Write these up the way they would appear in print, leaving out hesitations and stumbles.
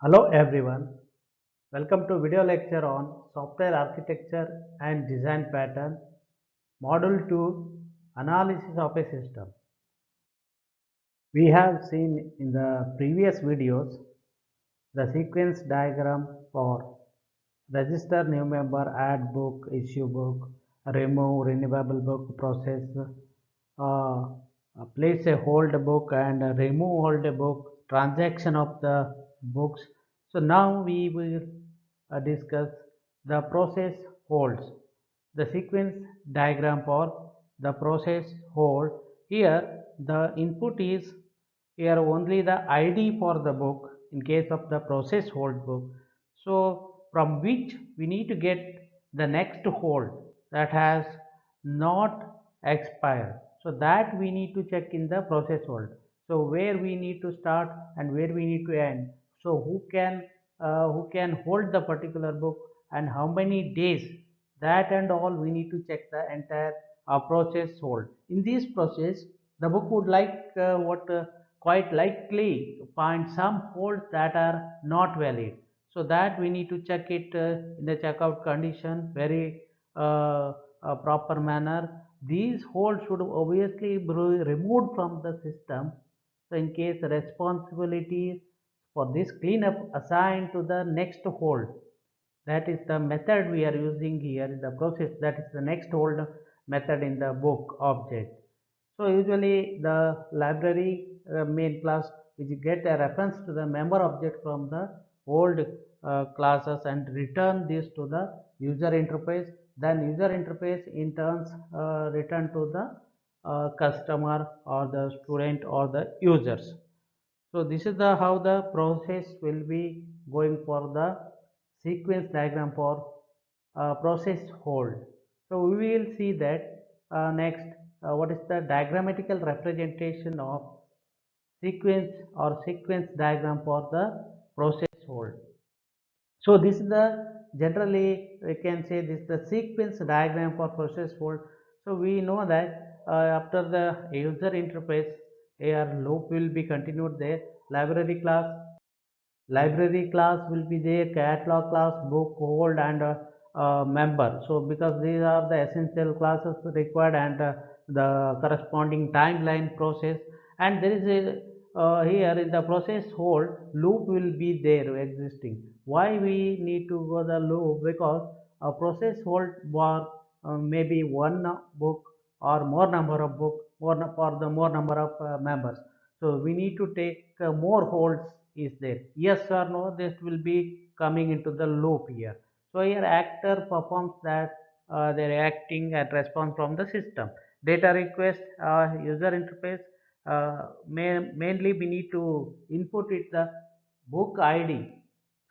Hello everyone, welcome to video lecture on software architecture and design pattern, module 2, analysis of a system. We have seen in the previous videos the sequence diagram for register new member, add book, issue book, remove renewable book process, place a hold book and remove hold book, transaction of the books. So now we will discuss the process holds, the sequence diagram for the process hold. Here the input is here only the ID for the book in case of the process hold book. So from which we need to get the next hold that has not expired. So that we need to check in the process hold. So where we need to start and where we need to end. So who can hold the particular book and how many days, that and all we need to check the entire process hold. In this process, the book would like what quite likely find some holds that are not valid. So that we need to check it in the checkout condition very proper manner. These holds should obviously be removed from the system. So in case responsibility for this cleanup assigned to the next hold, that is the method we are using here in the process, that is the next hold method in the book object. So usually the library main class which get a reference to the member object from the old classes and return this to the user interface, then user interface in turns return to the customer or the student or the users. So this is the how the process will be going for the sequence diagram for process hold. So we will see that next what is the diagrammatical representation of sequence or sequence diagram for the process hold. So this is the generally we can say this is the sequence diagram for process hold. So we know that after the user interface here loop will be continued there, library class will be there, catalog class, book hold and member. So because these are the essential classes required and the corresponding timeline process, and there is a here in the process hold loop will be there existing. Why we need to go the loop? Because a process hold for maybe one book or more number of book, for the more number of members. So we need to take more holds is there. Yes or no, this will be coming into the loop here. So here actor performs that they're acting and response from the system. Data request, user interface, mainly we need to input it the book ID.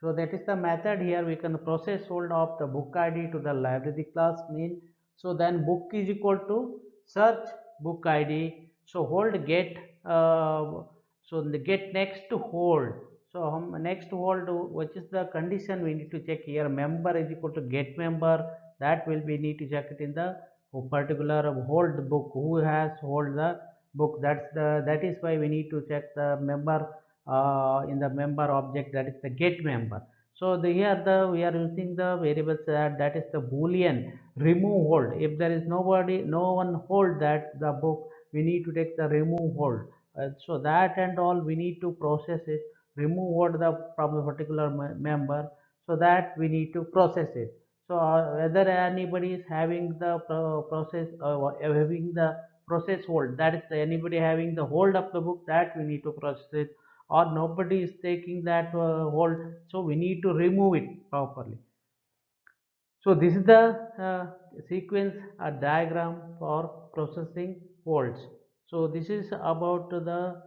So that is the method here. We can process hold of the book ID to the library class main. So then book is equal to search book ID. So hold get, so the get next to hold. So next hold, which is the condition we need to check here. Member is equal to get member. That will be need to check it in the particular hold book. Who has hold the book? That is why we need to check the member in the member object, that is the get member. So here we are using the variables that is the boolean remove hold. If there is no one hold that the book, we need to take the remove hold. So that and all we need to process it, remove hold the from the particular member. So that we need to process it. So whether anybody is having the process having the process hold, that is anybody having the hold of the book, that we need to process it, or nobody is taking that hold, so we need to remove it properly. So this is the sequence diagram for processing holds. So this is about the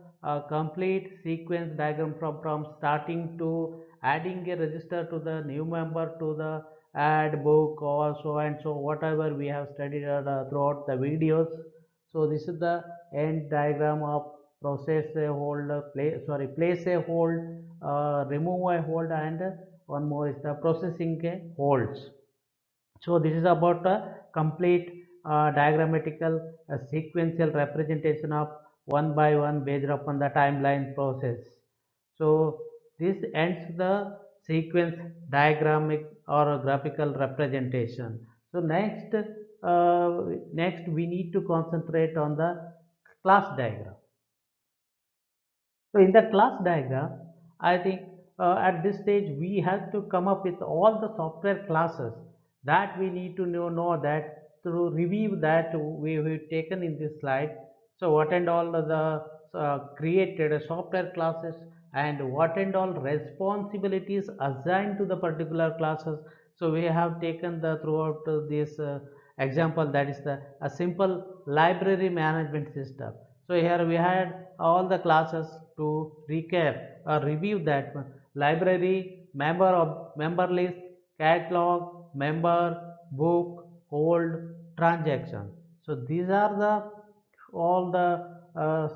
complete sequence diagram from starting to adding a register to the new member to the add book or so and so whatever we have studied throughout the videos. So this is the end diagram of process a hold, place a hold, remove a hold, and one more is the processing a holds. So this is about a complete diagrammatical sequential representation of one by one based upon the timeline process. So this ends the sequence diagrammic or graphical representation. So next we need to concentrate on the class diagram. So in the class diagram, I think at this stage we have to come up with all the software classes that we need to know that through review that we've taken in this slide. So what and all the created software classes and what and all responsibilities assigned to the particular classes. So we have taken the throughout this example, that is a simple library management system. So here we had all the classes to recap or review that library, member list, catalog, member, book, hold, transaction. So these are the all the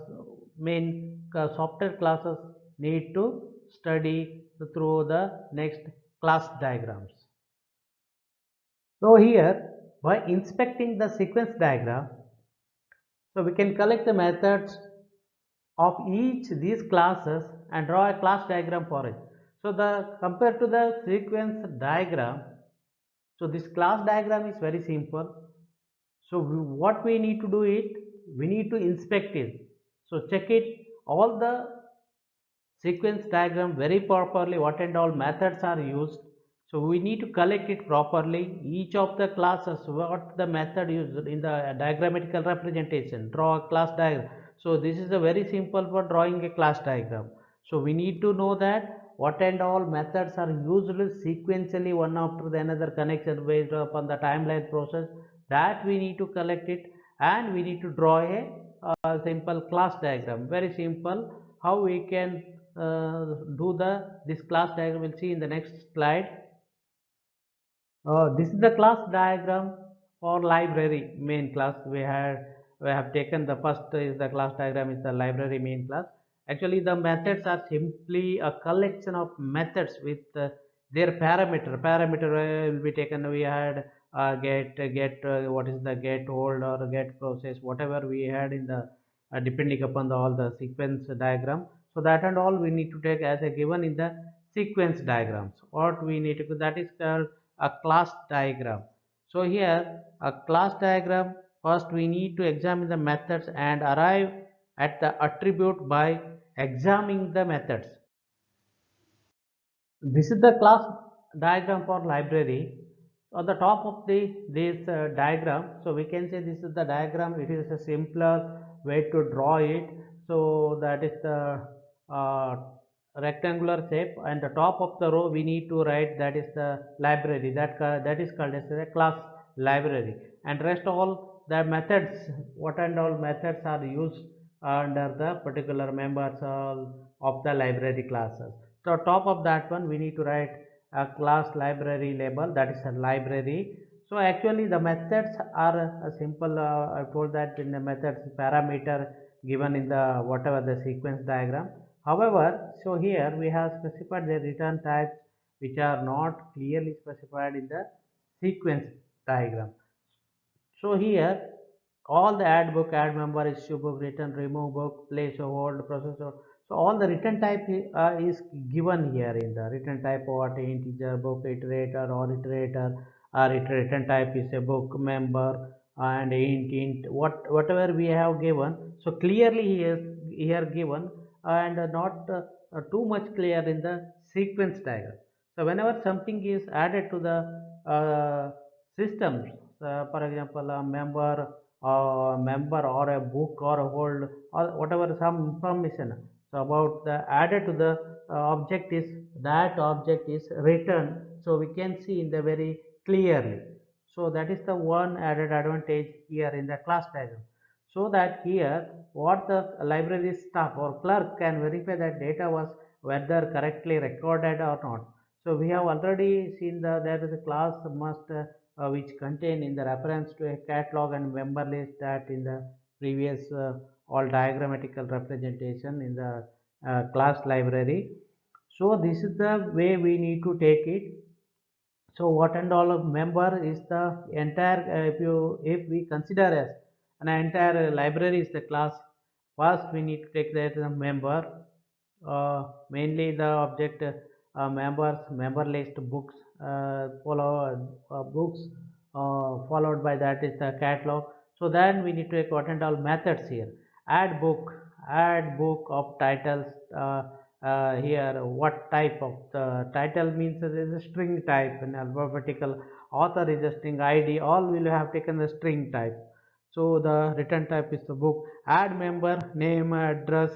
main software classes need to study through the next class diagrams. So here, by inspecting the sequence diagram, so we can collect the methods of each these classes and draw a class diagram for it. So the compared to the sequence diagram, so this class diagram is very simple. So what we need to do it, we need to inspect it. So check it all the sequence diagram very properly, what and all methods are used. So we need to collect it properly, each of the classes what the method used in the diagrammatical representation, draw a class diagram. So this is a very simple for drawing a class diagram. So we need to know that what and all methods are used sequentially one after the another connection based upon the timeline process, that we need to collect it, and we need to draw a simple class diagram, very simple. How we can do this class diagram, we'll see in the next slide. This is the class diagram for library main class. We have taken the first is the class diagram is the library main class. Actually, the methods are simply a collection of methods with their parameter. Parameter will be taken. We had get what is the get hold or get process, whatever we had in the depending upon all the sequence diagram. So that and all we need to take as a given in the sequence diagrams. What we need to, that is called a class diagram. So here a class diagram, first we need to examine the methods and arrive at the attribute by examining the methods. This is the class diagram for library. On the top of this diagram, so we can say this is the diagram. It is a simpler way to draw it. So that is the uh, rectangular shape, and the top of the row we need to write that is the library, that is called as a class library, and rest all the methods, what and all methods are used under the particular members of the library classes. So top of that one we need to write a class library label, that is a library. So actually the methods are a simple I told that in the methods parameter given in the whatever the sequence diagram. However, so here we have specified the return types which are not clearly specified in the sequence diagram. So here all the add book, add member, issue book, return, remove book, place, hold, processor. So all the return type is given here in the return type, what integer, book, iterator or iterator, or return type is a book, member, and int whatever we have given. So clearly here given, and not too much clear in the sequence diagram. So whenever something is added to the systems, for example a member or a book or a hold or whatever some information, so about the added to the object is, that object is returned, so we can see in the very clearly. So that is the one added advantage here in the class diagram, so that here what the library staff or clerk can verify that data was whether correctly recorded or not. So we have already seen there is a class must which contain in the reference to a catalog and member list, that in the previous all diagrammatical representation in the class library. So this is the way we need to take it. So what and all of member is the entire if we consider as an entire library is the class, first we need to take that as a member. Mainly the object members, member list, books, follow books, followed by that is the catalog. So then we need to take what and all methods here. Add book of titles. Here what type of the title means it is a string type, in alphabetical. Author is a string, id all will have taken the string type. So the return type is the book. Add member, name, address,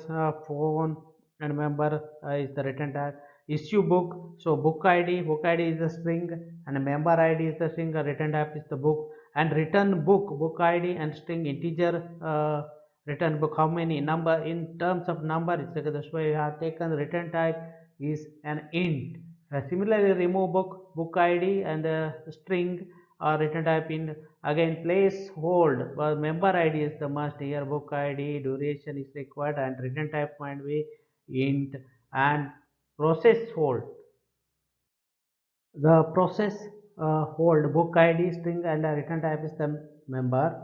phone, and member is the return type. Issue book, so book id is the string, and member id is the string. Return type is the book. And return book id and string integer, return book, how many number in terms of number, it's like that's why we have taken return type is an int. Similarly, remove book id and string or return type in. Again, place hold, but member id is the must here. Book id duration is required, and return type might be int. And process hold, the process hold, book id string, and return type is the member.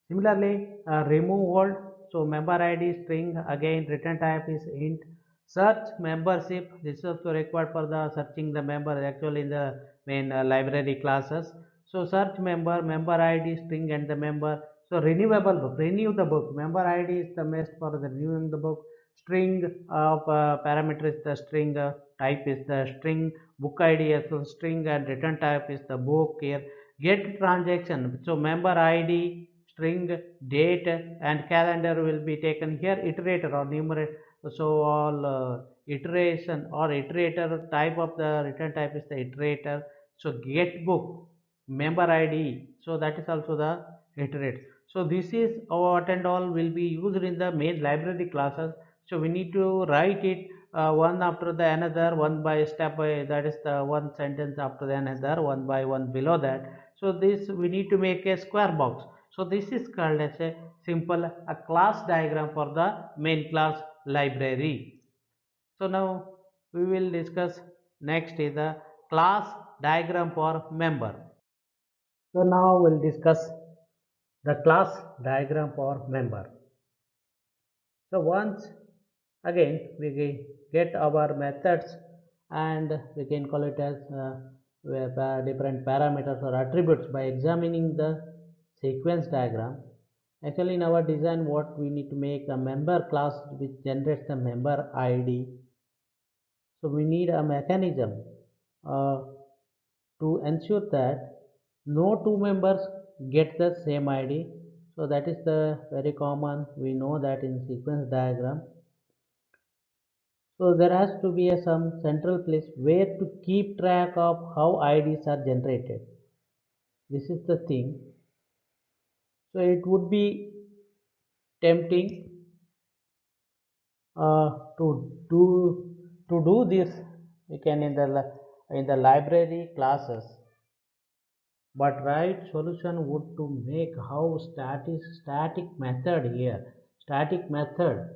Similarly, remove hold, so member id string, again return type is int. Search membership, this is also required for the searching the member actually in the main library classes. So search member id string, and the member. So renewable book, renew the book, member id is the best for the renewing the book. String of parameter is the string, type is the string, book id is the string, and return type is the book here. Get transaction, so member id string, date, and calendar will be taken here. Iterator or numerator, so all iteration or iterator type of the return type is the iterator. So get book, member id, so that is also the iterate. So this is what and all will be used in the main library classes. So we need to write it one after the another, one by step by, that is the one sentence after the another, one by one below that. So this we need to make a square box. So this is called as a simple a class diagram for the main class library. So now we will discuss next is the class diagram for member. So now we'll discuss the class diagram for member. So once again we get our methods, and we can call it as different parameters or attributes by examining the sequence diagram. Actually in our design, what we need to make a member class which generates the member id. So we need a mechanism uh, to ensure that no two members get the same id. So that is the very common, we know that in sequence diagram. So there has to be some central place where to keep track of how IDs are generated. This is the thing. So it would be tempting to do this. We can in the library classes, but right solution would to make how static method here, static method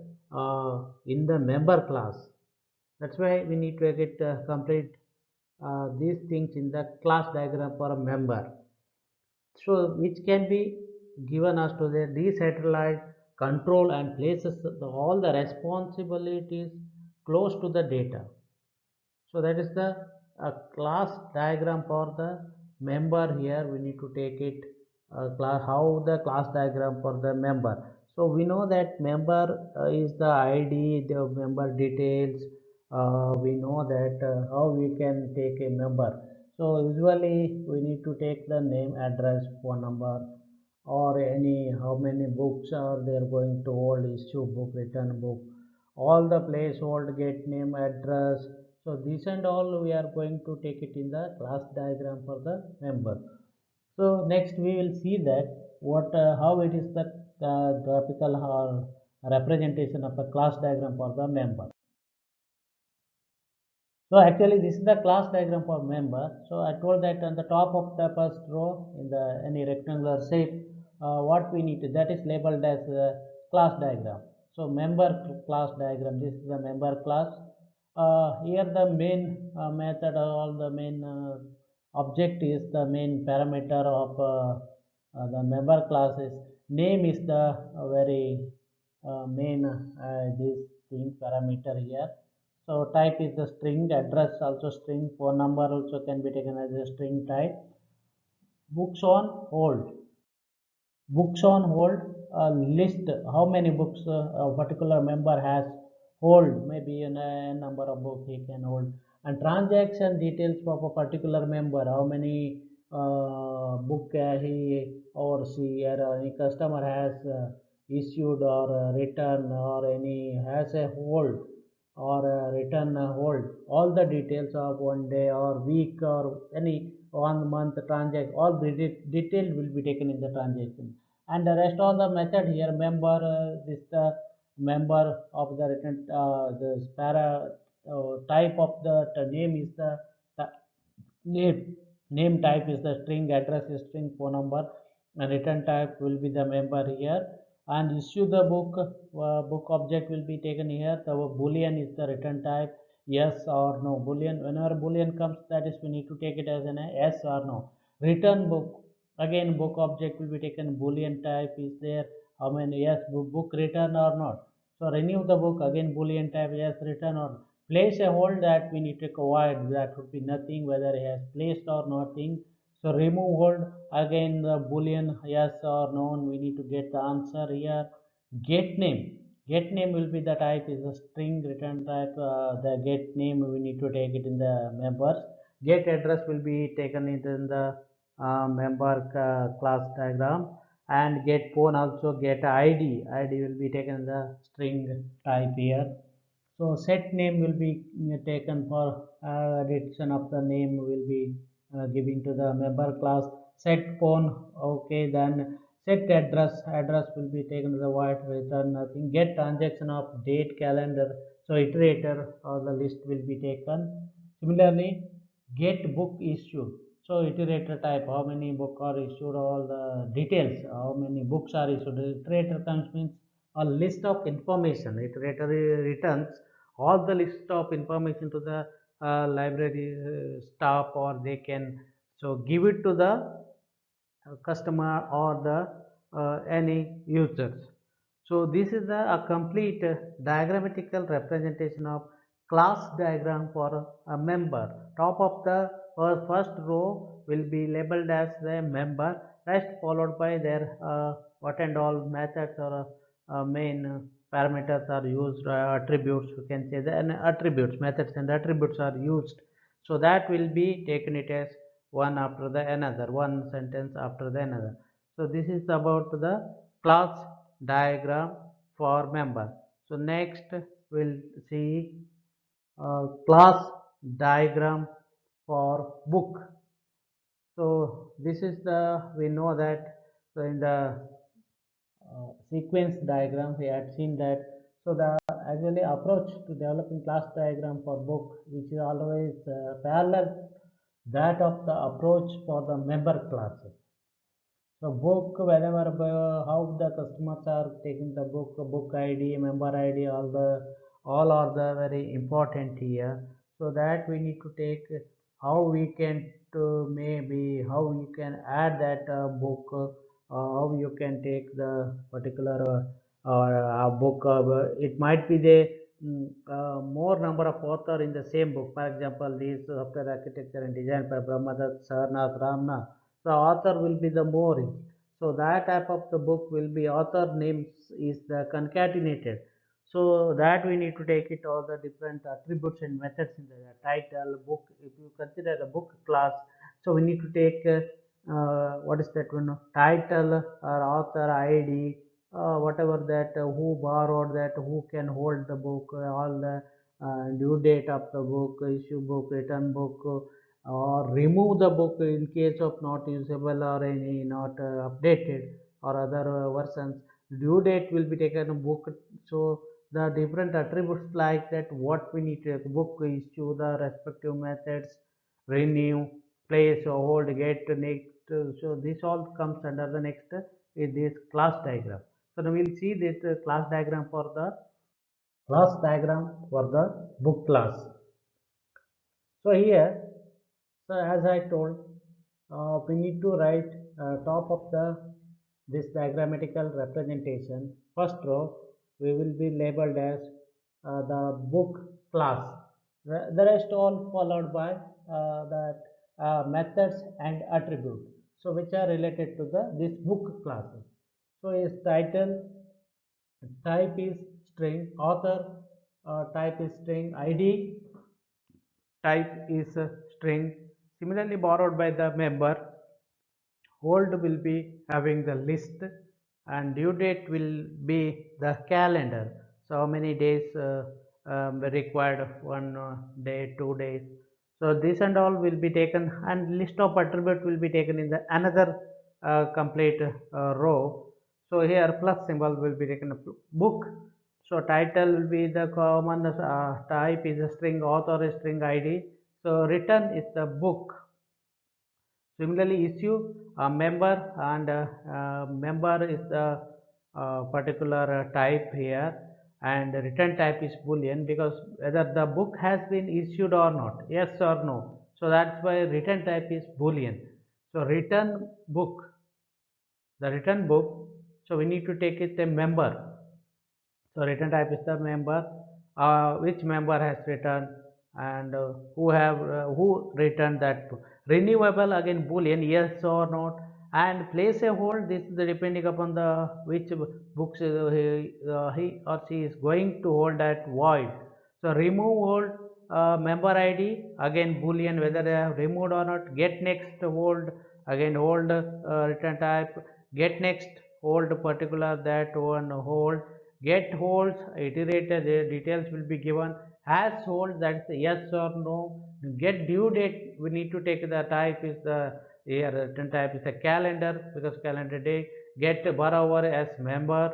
in the member class. That's why we need to get complete these things in the class diagram for a member. So which can be given us to the decentralized control and places all the responsibilities close to the data. So that is the class diagram for the member. Here we need to take it how the class diagram for the member. So we know that member is the id, the member details. We know that how we can take a member. So usually we need to take the name, address, phone number, or any how many books are they are going to hold, issue book, return book, all the placeholder, get name, address. So this and all we are going to take it in the class diagram for the member. So next we will see that what how it is the graphical representation of the class diagram for the member. So actually this is the class diagram for member. So I told that on the top of the first row in the any rectangular shape, what we need to, that is labeled as class diagram. So member class diagram, this is the member class. Here the main method, all the main object is the main parameter of the member class is name is the very main this string parameter here. So type is the string, address also string, phone number also can be taken as a string type. Books on hold. Books on hold, list how many books a particular member has hold, maybe in a number of books he can hold. And transaction details of a particular member, how many book he or she or any customer has issued or written or any has a hold or return hold, all the details of one day or week or any 1 month transaction, all the detail will be taken in the transaction. And the rest of the method here, member, this the member of the return, the para type of the name is the name type is the string, address is string, phone number, and return type will be the member here. And issue the book, book object will be taken here. The boolean is the return type, yes or no. Boolean, whenever boolean comes, that is we need to take it as an yes or no. Return book, again book object will be taken, boolean type is there, how many, yes, book return or not. So renew the book, again boolean type, yes, return or not. Place a hold, that we need to avoid, that would be nothing whether he has placed or nothing. So remove hold, again the boolean yes or no, we need to get the answer here. Get name, get name will be the type is a string return type, the get name we need to take it in the members. Get address will be taken in the member class diagram. And get phone also, get id will be taken in the string type here. So set name will be taken for addition of the name will be giving to the member class. Set phone, okay, then set address, address will be taken to the void return nothing. Get transaction of date calendar, so iterator or the list will be taken. Similarly, get book issued, so iterator type, how many book are issued, all the details, how many books are issued. Iterator comes means a list of information. Iterator returns all the list of information to the library staff, or they can so give it to the customer or the any users. So this is a complete diagrammatical representation of class diagram for a member. Top of the first row will be labeled as the member, rest followed by their what and all methods or main parameters are used, attributes you can say, the attributes, methods and attributes are used. So that will be taken it as one after the another, one sentence after the another. So this is about the class diagram for member. So next we'll see class diagram for book. So this is the, we know that, so in the sequence diagram we had seen that, so the actually approach to developing class diagram for book, which is always parallel that of the approach for the member classes. So book, whenever how the customers are taking the book, book ID, member ID, all are the very important here. So that we need to take how we can to maybe how you can add that book, how you can take the particular book. It might be the more number of author in the same book. For example, these software architecture and design by Brahmadatta, Sarnath, Ramnath, the author will be the more. So that type of the book will be author names is the concatenated. So that we need to take it all the different attributes and methods in the title book. If you consider a book class, so we need to take what is that one, title or author ID, whatever that, who borrowed that, who can hold the book, all the due date of the book, issue book, return book, or remove the book in case of not usable or any not updated or other versions. Due date will be taken a book. So the different attributes like that, what we need to book issue, the respective methods, renew, place, hold, get, next. So this all comes under the next is this class diagram. So now we'll see this class diagram for the book class. So here, so as I told, we need to write top of the this diagrammatical representation. First row we will be labeled as the book class. The rest all followed by that methods and attributes. So which are related to the this book classes. So its title, type is string, author type is string, ID type is string. Similarly, borrowed by the member, hold will be having the list, and due date will be the calendar. So how many days required, 1 day, 2 days. So this and all will be taken, and list of attribute will be taken in the another complete row. So here plus symbol will be taken, book. So title will be the common, type is a string, author is string, ID. So written is the book. Similarly, issue member, and member is the particular type here, and return type is boolean, because whether the book has been issued or not, yes or no. So that's why return type is boolean. So return book, the return book. So we need to take it a member. So return type is the member, which member has returned, and who returned that book. Renewable, again boolean, yes or not. And place a hold, this is depending upon the which books he or she is going to hold at void. So remove hold, member ID, again boolean, whether they have removed or not. Get next hold, again hold, return type. Get next hold, particular that one hold. Get holds, iterator, the details will be given. Has hold, that's yes or no. Get due date, we need to take the type is the here return type is a calendar, because calendar day. Get borrower as member,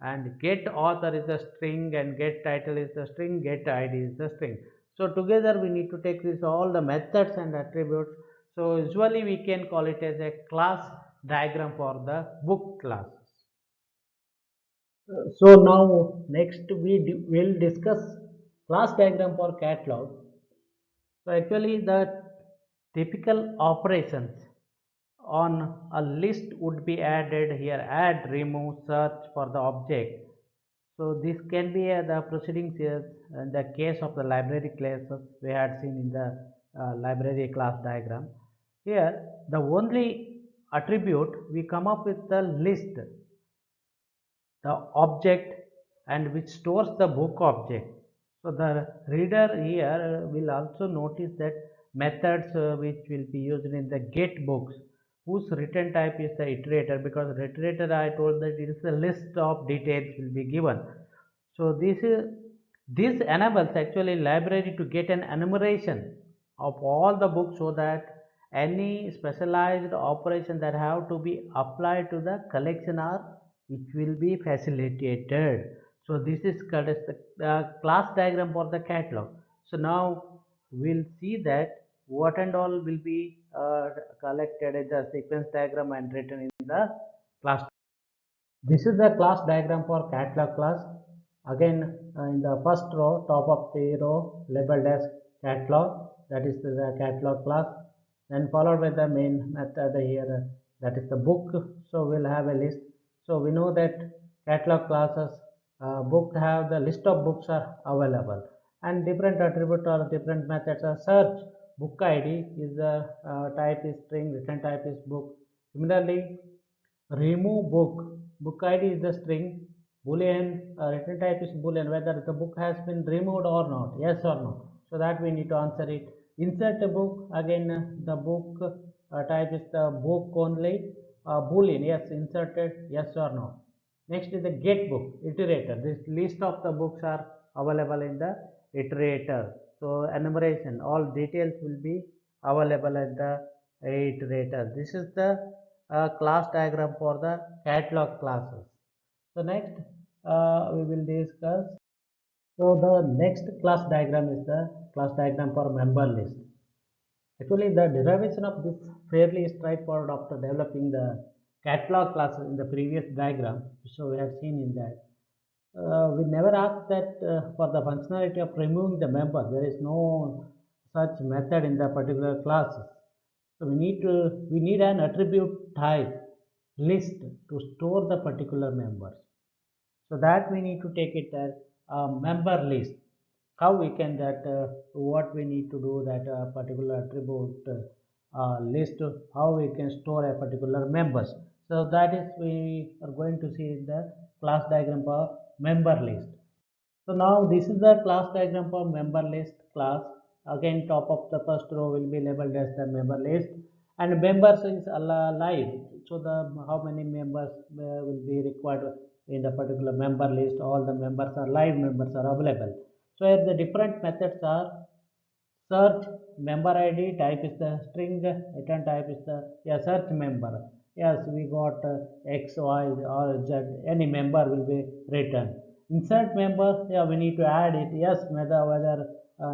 and get author is a string, and get title is the string, get ID is the string. So together we need to take this all the methods and attributes. So usually we can call it as a class diagram for the book class. So now next we will discuss class diagram for catalog. So actually the typical operations on a list would be added here: add, remove, search for the object. So this can be the proceedings here in the case of the library classes we had seen in the library class diagram. Here the only attribute we come up with the list, the object, and which stores the book object. So the reader here will also notice that methods which will be used in the get books, whose return type is the iterator, because iterator I told that it is a list of details will be given. So this enables actually library to get an enumeration of all the books, so that any specialized operation that have to be applied to the collection are which will be facilitated. So this is called as the class diagram for the catalog. So now we'll see that what and all will be collected as a sequence diagram and written in the class. This is the class diagram for catalog class. Again, in the first row, top of the row, labeled as catalog, that is the catalog class. Then followed by the main method here, that is the book. So we'll have a list. So we know that catalog classes, book have the list of books are available, and different attribute or different methods are search. Book ID is the type is string, return type is book. Similarly, remove book id is the string, boolean, return type is boolean, whether the book has been removed or not, yes or no. So that we need to answer it. Insert a book, again the book type is the book only, boolean, yes, inserted, yes or no. Next is the get book, iterator. This list of the books are available in the iterator. So enumeration, all details will be available at the iterator. This is the class diagram for the catalog classes. So next we will discuss. So the next class diagram is the class diagram for member list. Actually, the derivation of this fairly straightforward after developing the catalog classes in the previous diagram. So we have seen in that. We never asked that for the functionality of removing the member. There is no such method in the particular classes. So we need an attribute type list to store the particular members. So that we need to take it as member list. How we can that what we need to do that particular attribute list, how we can store a particular members. So that is we are going to see in the class diagram for member list. So now this is the class diagram for member list class. Again, top of the first row will be labeled as the member list, and members is live. So the how many members will be required in the particular member list. All the members are live members are available. So here the different methods are search member ID type is the string, return type is the search member. Yes, we got X, Y or Z, any member will be returned. Insert member, yeah, we need to add it. Yes, whether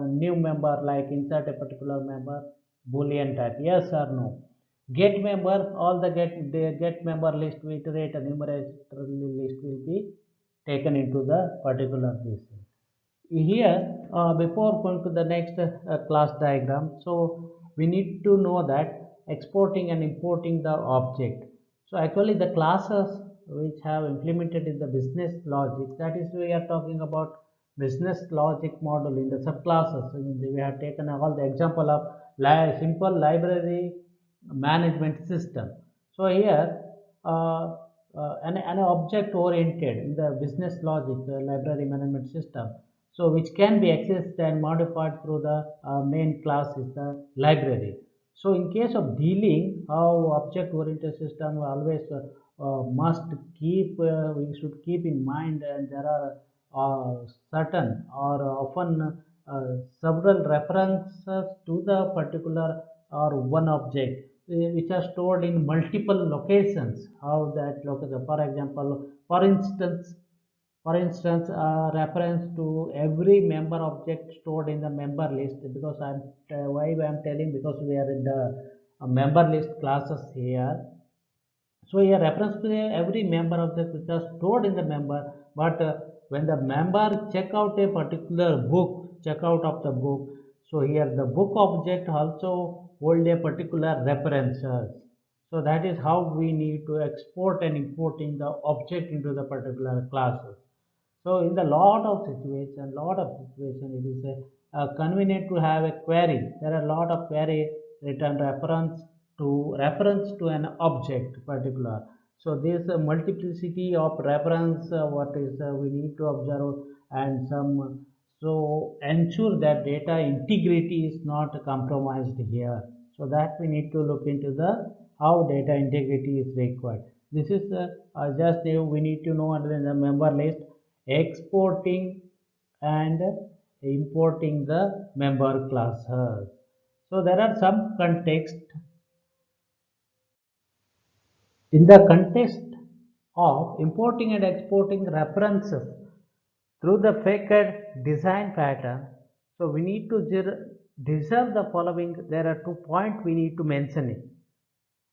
new member like insert a particular member, boolean type, yes or no. Get member, all the get member list we iterate a numerator list will be taken into the particular list. Here before going to the next class diagram, so we need to know that exporting and importing the object. So actually the classes which have implemented in the business logic, that is we are talking about business logic model in the subclasses. We have taken all the example of simple library management system. So here an object oriented in the business logic library management system, so which can be accessed and modified through the main class is the library. So in case of dealing how object oriented system always must keep we should keep in mind, and there are certain or often several references to the particular or one object which are stored in multiple locations. How that location, for example, for instance, reference to every member object stored in the member list, because why I'm telling, because we are in the member list classes here. So here reference to every member object which are stored in the member, but when the member check out a particular book, check out of the book, so here the book object also hold a particular references. So that is how we need to export and importing the object into the particular classes. So in the lot of situation, it is convenient to have a query. There are a lot of query return reference to an object particular. So this multiplicity of reference, what is we need to observe, and some, so ensure that data integrity is not compromised here. So that we need to look into the how data integrity is required. This is just we need to know under the member list exporting and importing the member classes. So there are some context. In the context of importing and exporting references through the faked design pattern, so we need to deserve the following. There are 2 points we need to mention it.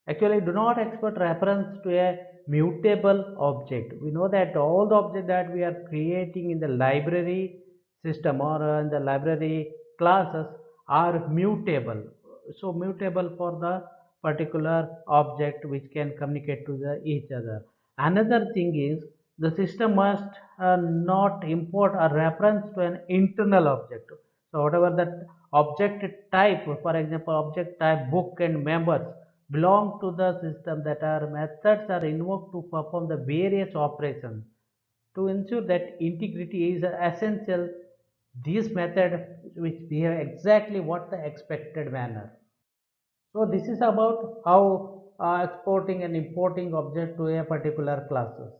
Actually, do not export reference to a mutable object. We know that all the objects that we are creating in the library system or in the library classes are mutable. So mutable for the particular object which can communicate to each other. Another thing is the system must not import a reference to an internal object. So whatever that object type, for example, object type book and members belong to the system, that are methods are invoked to perform the various operations. To ensure that integrity is essential, these methods which behave exactly what the expected manner. So this is about how exporting and importing object to a particular classes.